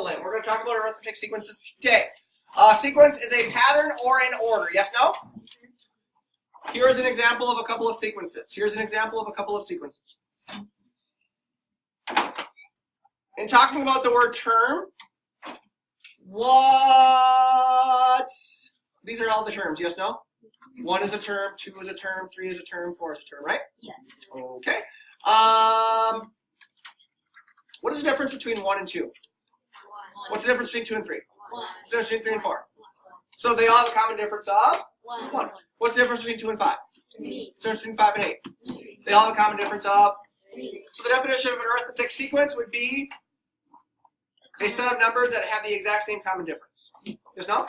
Excellent. We're going to talk about arithmetic sequences today. Sequence is a pattern or an order. Yes, no? Here is an example of a couple of sequences. Here's an example of a couple of sequences. In talking about the word term, what? These are all the terms. Yes, no? 1 is a term, 2 is a term, 3 is a term, 4 is a term, right? Yes. Okay. What is the difference between 1 and 2? 1. What's the difference between 2 and 3? 1. What's the difference between 3 and 4? So they all have a common difference of 1. What's the difference between 2 and 5? 3. What's the difference between 5 and 8? They all have a common difference of 3. So the definition of an arithmetic sequence would be a set of numbers that have the exact same common difference. Yes, no?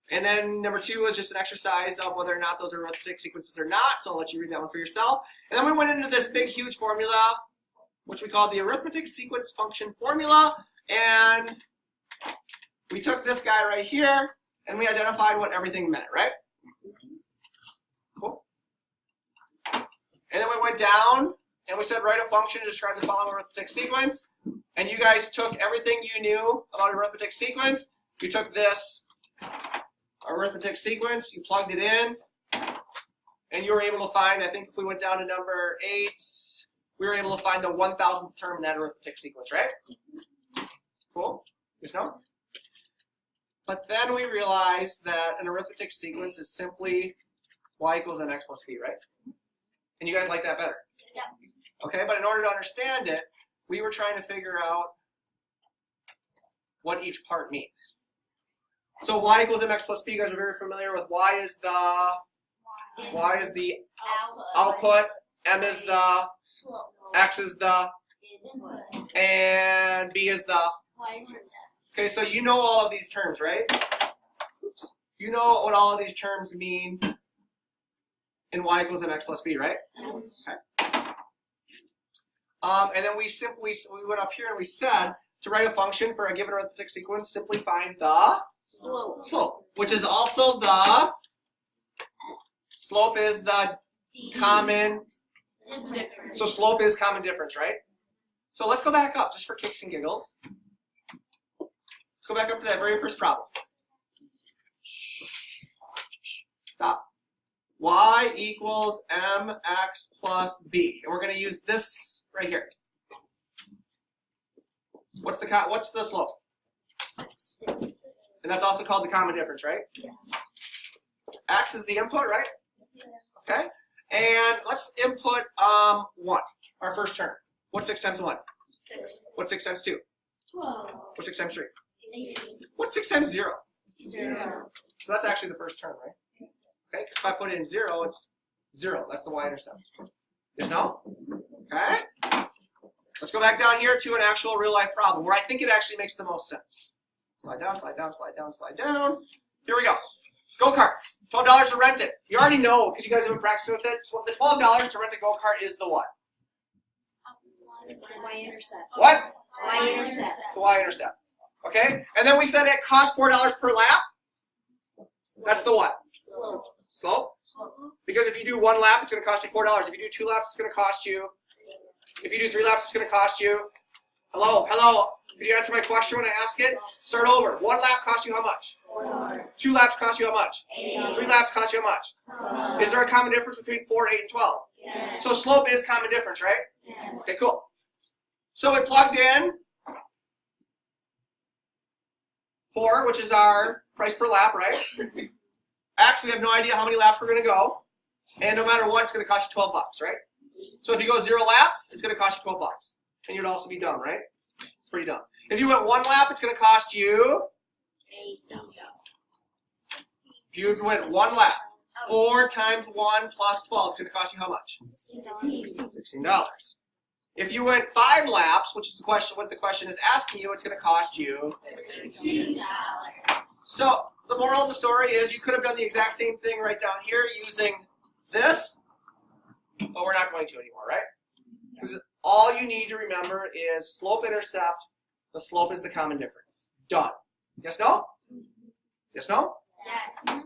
And then number 2 is just an exercise of whether or not those are arithmetic sequences or not, so I'll let you read that one for yourself. And then we went into this big, huge formula, which we called the arithmetic sequence function formula, and we took this guy right here, and we identified what everything meant, right? Cool. And then we went down, and we said write a function to describe the following arithmetic sequence, and you guys took everything you knew about arithmetic sequence. You took this arithmetic sequence, you plugged it in, and you were able to find, I think if we went down to number 8, we were able to find the 1,000th term in that arithmetic sequence, right? Cool? Yes, no? But then we realized that an arithmetic sequence is simply y equals mx plus b, right? And you guys like that better? Yep. Okay, but in order to understand it, we were trying to figure out what each part means. So y equals mx plus b, you guys are very familiar with y is the output, m is the, x is the, and b is the. Okay, so you know all of these terms, right? Oops. You know what all of these terms mean in y equals mx plus b, right? Okay. And then we went up here and we said to write a function for a given arithmetic sequence, simply find the slope, which is also the slope is the common. So slope is common difference, right? So let's go back up just for kicks and giggles. Let's go back up to that very first problem. Stop. Y equals mx plus b, and we're going to use this right here. What's the slope? 6. And that's also called the common difference, right? Yeah. X is the input, right? Okay. And let's input 1, our first term. What's 6 times 1? 6. What's 6 times 2? 12. What's 6 times 3? 18. What's 6 times 0? 0. So that's actually the first term, right? Okay, because if I put in 0, it's 0. That's the y-intercept. Yes, no? Okay. Let's go back down here to an actual real-life problem where I think it actually makes the most sense. Slide down, slide down, slide down, slide down. Here we go. Go-karts. $12 to rent it. You already know because you guys have been practicing with it. The $12 to rent a go-kart is the what? The y-intercept. What? Y-intercept. It's the y-intercept. Okay? And then we said it costs $4 per lap. That's the what? Slope. Slope? Because if you do 1 lap, it's going to cost you $4. If you do 2 laps, it's going to cost you. If you do 3 laps, it's going to cost you. Hello? Did you answer my question when I ask it? Start over. 1 lap costs you how much? $4. 2 laps cost you how much? 8. 3 laps cost you how much? Is there a common difference between 4, 8, and 12? Yes. So slope is common difference, right? Yes. Okay, cool. So we plugged in 4, which is our price per lap, right? X, we have no idea how many laps we're going to go. And no matter what, it's going to cost you $12, right? So if you go 0 laps, it's going to cost you $12. And you'd also be dumb, right? It's pretty dumb. If you went 1 lap, it's going to cost you. If you went 1 lap, 4 times 1 plus 12, it's going to cost you how much? $16. If you went 5 laps, which is what the question is asking you, it's going to cost you $13. So the moral of the story is you could have done the exact same thing right down here using this, but we're not going to anymore, right? Because all you need to remember is slope-intercept. The slope is the common difference. Done. Yes, no? Yes, no? Yes.